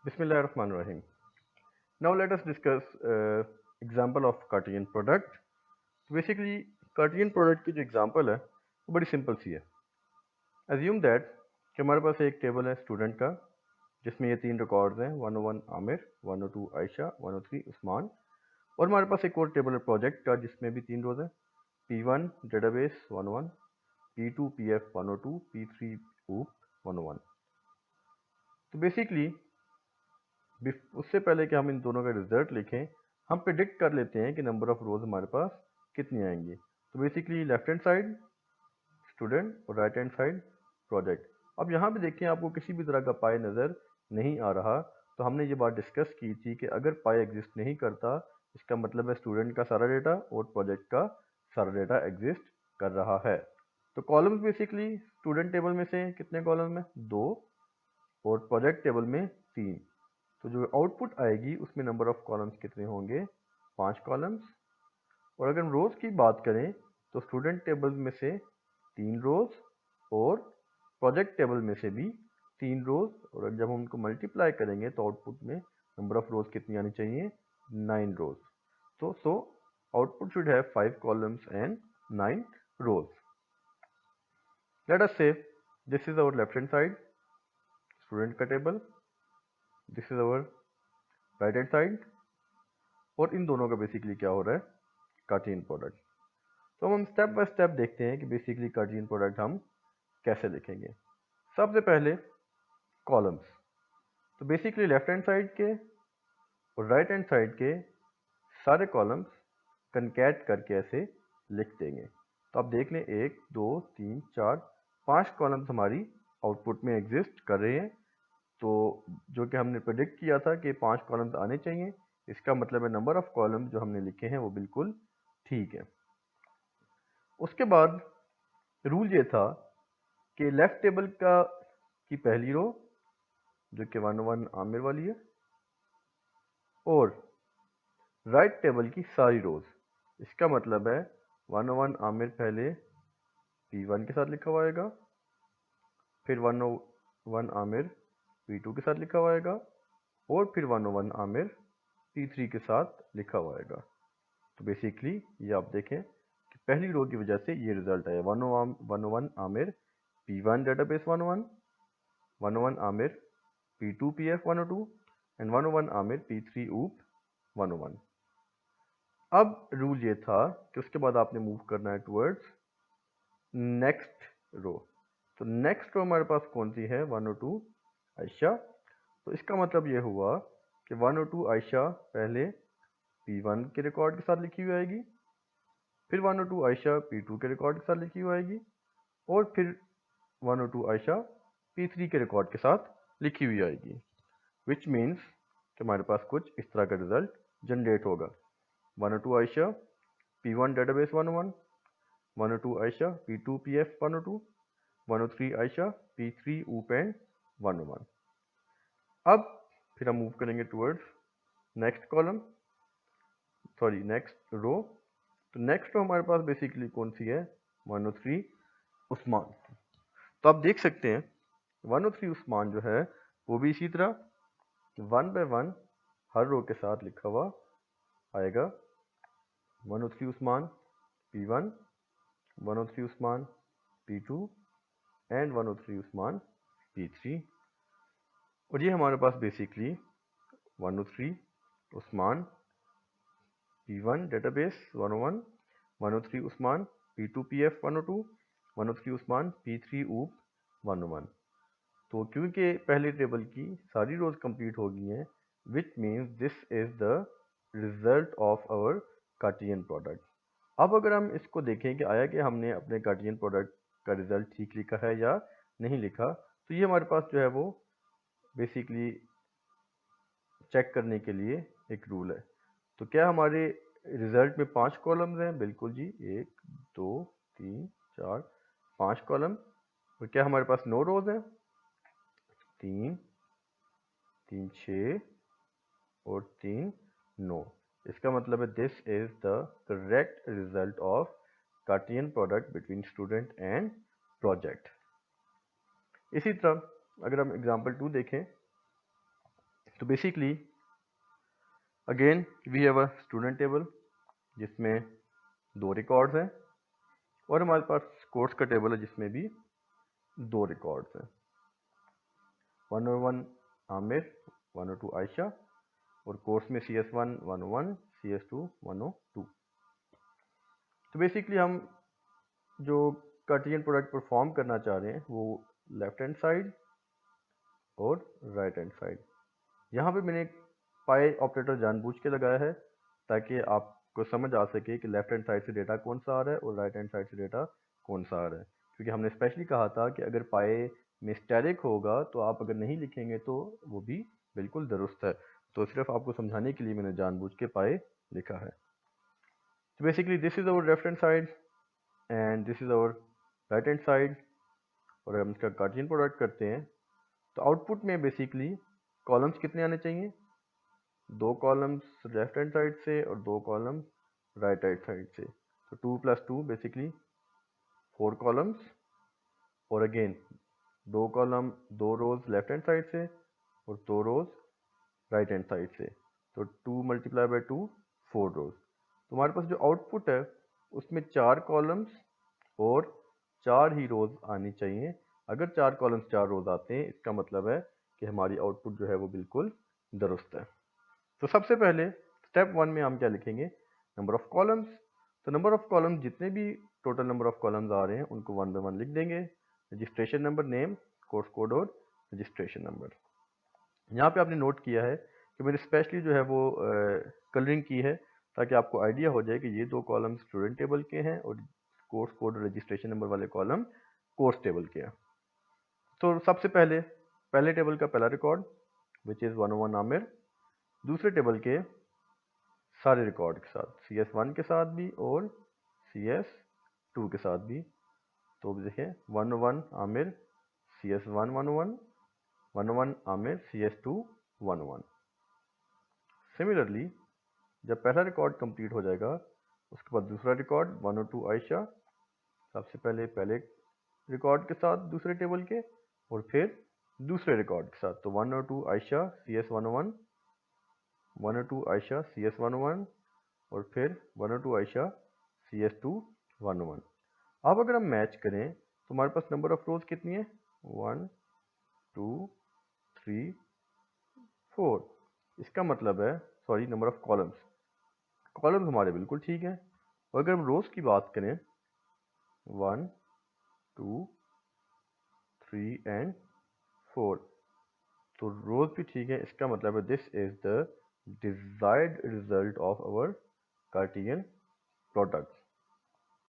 Bismillahirrahmanirrahim. Now let us discuss example of Cartesian product. तो basically कार्टियन product की जो example है वो बड़ी सिंपल सी है. एज्यूम दैट कि हमारे पास एक टेबल है स्टूडेंट का जिसमें ये तीन रिकॉर्ड्स हैं 101 आमिर, 102 आयशा, 103 उस्मान. और हमारे पास एक और टेबल है प्रोजेक्ट का जिसमें भी तीन रोज हैं P1 database 101, P2 PF 102, P3 OOP 101. तो बेसिकली उससे पहले कि हम इन दोनों का रिजल्ट लिखें हम प्रिडिक्ट कर लेते हैं कि नंबर ऑफ रोज हमारे पास कितनी आएंगी. तो basically left hand side student और राइट हैंड साइड प्रोजेक्ट. अब यहाँ पे देखें आपको किसी भी तरह का पाई नज़र नहीं आ रहा. तो हमने ये बात डिस्कस की थी कि अगर पाई एग्जिस्ट नहीं करता इसका मतलब है स्टूडेंट का सारा डेटा और प्रोजेक्ट का सारा डेटा एग्जिस्ट कर रहा है. तो कॉलम्स बेसिकली स्टूडेंट टेबल में से कितने कॉलम में 2 और प्रोजेक्ट टेबल में 3. तो जो आउटपुट आएगी उसमें नंबर ऑफ कॉलम्स कितने होंगे 5 कॉलम्स. और अगर हम रोज की बात करें तो स्टूडेंट टेबल में से 3 रोज और प्रोजेक्ट टेबल में से भी 3 रोज. और जब हम उनको मल्टीप्लाई करेंगे तो आउटपुट में नंबर ऑफ रोज कितनी आनी चाहिए 9 रोज. तो output should have 5 columns and 9 rows. Let us say this is our left hand side student का table, this is our right hand side. और इन दोनों का बेसिकली क्या हो रहा है कार्टेशियन प्रोडक्ट. तो हम स्टेप बाय स्टेप देखते हैं कि बेसिकली कार्टेशियन प्रोडक्ट हम कैसे लिखेंगे. सबसे पहले कॉलम्स. तो बेसिकली लेफ्ट हैंड साइड के और राइट हैंड साइड के सारे कॉलम्स कनकैट करके ऐसे लिख देंगे. तो आप देख लें 1 2 3 4 5 कॉलम्स हमारी आउटपुट में एग्जिस्ट कर रहे हैं. तो जो कि हमने प्रेडिक्ट किया था कि 5 कॉलम्स आने चाहिए, इसका मतलब है नंबर ऑफ कॉलम्स जो हमने लिखे हैं वो बिल्कुल ठीक है. उसके बाद रूल ये था कि लेफ्ट टेबल की पहली रो जो कि 101 आमिर वाली है और राइट टेबल की सारी रोज. इसका मतलब है 101 आमिर पहले P1 के साथ लिखा हुआ आएगा, फिर 101 आमिर P2 के साथ लिखा हुआ आएगा और फिर 101 आमिर P3 के साथ लिखा हुआ आएगा. तो बेसिकली ये आप देखें कि पहली रो की वजह से ये रिजल्ट आया 101 Aamir P1 database 101, 101 Aamir P2 PF 102 and 101 Aamir P3 OOP 101. अब रूल ये था कि उसके बाद आपने मूव करना है टुवर्ड्स नेक्स्ट रो. तो नेक्स्ट रो हमारे पास कौन सी है 102 आयशा. तो इसका मतलब ये हुआ कि 102 आयशा पहले P1 के रिकॉर्ड के साथ लिखी हुई आएगी, फिर 102 आयशा P2 के रिकॉर्ड के साथ लिखी हुई आएगी और फिर 102 आयशा P3 के रिकॉर्ड के साथ लिखी हुई आएगी. विच मीन्स कि हमारे पास कुछ इस तरह का रिजल्ट जनरेट होगा 102 Ayesha P1 database 101, 102 Ayesha P2 PF 102, 103 Ayesha P3 OOP and 101. अब फिर हम मूव करेंगे towards next column next row. तो नेक्स्ट रो हमारे पास बेसिकली कौन सी है 103 उस्मान. तो आप देख सकते हैं 103 उस्मान जो है वो भी इसी तरह 1 बाय 1 हर रो के साथ लिखा हुआ आएगा 103 Usman P1, 103 Usman P2 and 103 Usman P3. और ये हमारे पास basically 103 Usman P1 database 101, 103 Usman P2 PF 102, 103 Usman P3 OOP 101. तो क्योंकि पहले टेबल की सारी रोज कंप्लीट हो गई हैं which means this is the result of our Cartesian product. अब अगर हम इसको देखें कि आया कि हमने अपने कार्टेशियन प्रोडक्ट का रिजल्ट ठीक लिखा है या नहीं लिखा, तो ये हमारे पास जो है वो बेसिकली चेक करने के लिए एक रूल है. तो क्या हमारे रिजल्ट में 5 कॉलम्स हैं? बिल्कुल जी, 1 2 3 4 5 कॉलम. और क्या हमारे पास 9 रोज हैं? 3 3 6 और 3 9. इसका मतलब है this is the correct result of Cartesian product between student and project. इसी तरह अगर हम एग्जांपल 2 देखें تو basically again we have a student table جس میں 2 ریکارڈز ہیں، اور ہمارے پاس کورس کا ٹیبل ہے جس میں بھی 2 ریکارڈز ہیں، 101 عامر، 102 عائشہ، اور کورس میں CS1 101، CS2 102۔ تو بیسکلی ہم جو کارٹیزین پروڈکٹ پرفارم کرنا چاہ رہے ہیں وہ لیفٹ ہینڈ سائڈ اور رائٹ ہینڈ سائڈ۔ یہاں پہ میں نے ایک پائی آپریٹر جان بوجھ کے لگایا ہے تاکہ آپ کو سمجھ آ سکے کہ لیفٹ ہینڈ سائڈ سے ڈیٹا کون سا آ رہا ہے اور رائٹ ہینڈ سائڈ سے ڈیٹا کون سا آ رہا ہے، کیونکہ ہم نے اسپیشلی کہا تھا کہ اگر پائے میں اسٹیرک ہوگا تو آپ اگر نہیں لکھیں گے تو وہ بھی بالکل درست ہے، تو صرف آپ کو سمجھانے کے لیے میں نے جان بوجھ کے پائے لکھا ہے۔ تو basically this is our left hand side and this is our right hand side, اور ہم اس کا کارٹیزین پروڈکٹ کرتے ہیں تو آؤٹ پٹ میں بیسکلی کالمس کتنے آنے چاہیے؟ 2 کالمس لیفٹ ہینڈ سائڈ سے اور 2 کالمس رائٹ ہینڈ سائڈ سے، تو 2 + 2 بیسکلی 4 کالمس، اور اگین 2 کالم 2 روز لیفٹ ہینڈ سائڈ سے اور 2 روز رائٹ ہینڈ سائڈ سے، تو 2 × 2 4 روز۔ تو ہمارے پاس جو آؤٹ پٹ ہے اس میں 4 کالمس اور 4 ہی روز آنی چاہیے۔ اگر 4 کالمس 4 روز آتے ہیں اس کا مطلب ہے کہ ہماری آؤٹ پٹ جو ہے وہ بالکل درست ہے۔ تو سب سے پہلے اسٹیپ 1 میں ہم کیا لکھیں گے؟ Number of columns. تو نمبر آف کالمس جتنے بھی ٹوٹل نمبر آف کالمس آ رہے ہیں ان کو 1 بائی 1 لکھ دیں گے، رجسٹریشن نمبر، نیم، کورس کوڈ اور رجسٹریشن نمبر۔ یہاں پہ آپ نے نوٹ کیا ہے کہ میں نے اسپیشلی جو ہے وہ کلرنگ کی ہے تاکہ آپ کو آئیڈیا ہو جائے کہ یہ 2 کالم اسٹوڈنٹ ٹیبل کے ہیں اور کورس کوڈ اور رجسٹریشن نمبر والے کالم کورس ٹیبل کے ہیں۔ تو سب سے پہلے ٹیبل کا پہلا ریکارڈ وچ از 101 عامر، دوسرے ٹیبل کے سارے ریکارڈ کے ساتھ، CS1 کے ساتھ بھی اور CS2 کے ساتھ بھی۔ تو دیکھیں 101 عامر CS1 101، 101 عامر CS2 101۔ سملرلی جب پہلا ریکارڈ کمپلیٹ ہو جائے گا اس کے بعد دوسرا ریکارڈ 102 عائشہ، سب سے پہلے ریکارڈ کے ساتھ دوسرے ٹیبل کے اور پھر دوسرے ریکارڈ کے ساتھ، تو 102 عائشہ CS101، 102 عائشہ CS101 اور پھر 102 عائشہ CS2 101۔ اب اگر ہم میچ کریں تو ہمارے پاس نمبر آف روز کتنی ہے؟ 1 2 3 4۔ اس کا مطلب ہے نمبر آف کالمس ہمارے بالکل ٹھیک ہیں، اور اگر ہم روز کی بات کریں 1 2 3 اینڈ 4 تو روز بھی ٹھیک ہے۔ اس کا مطلب ہے this is the desired result of our Cartesian product.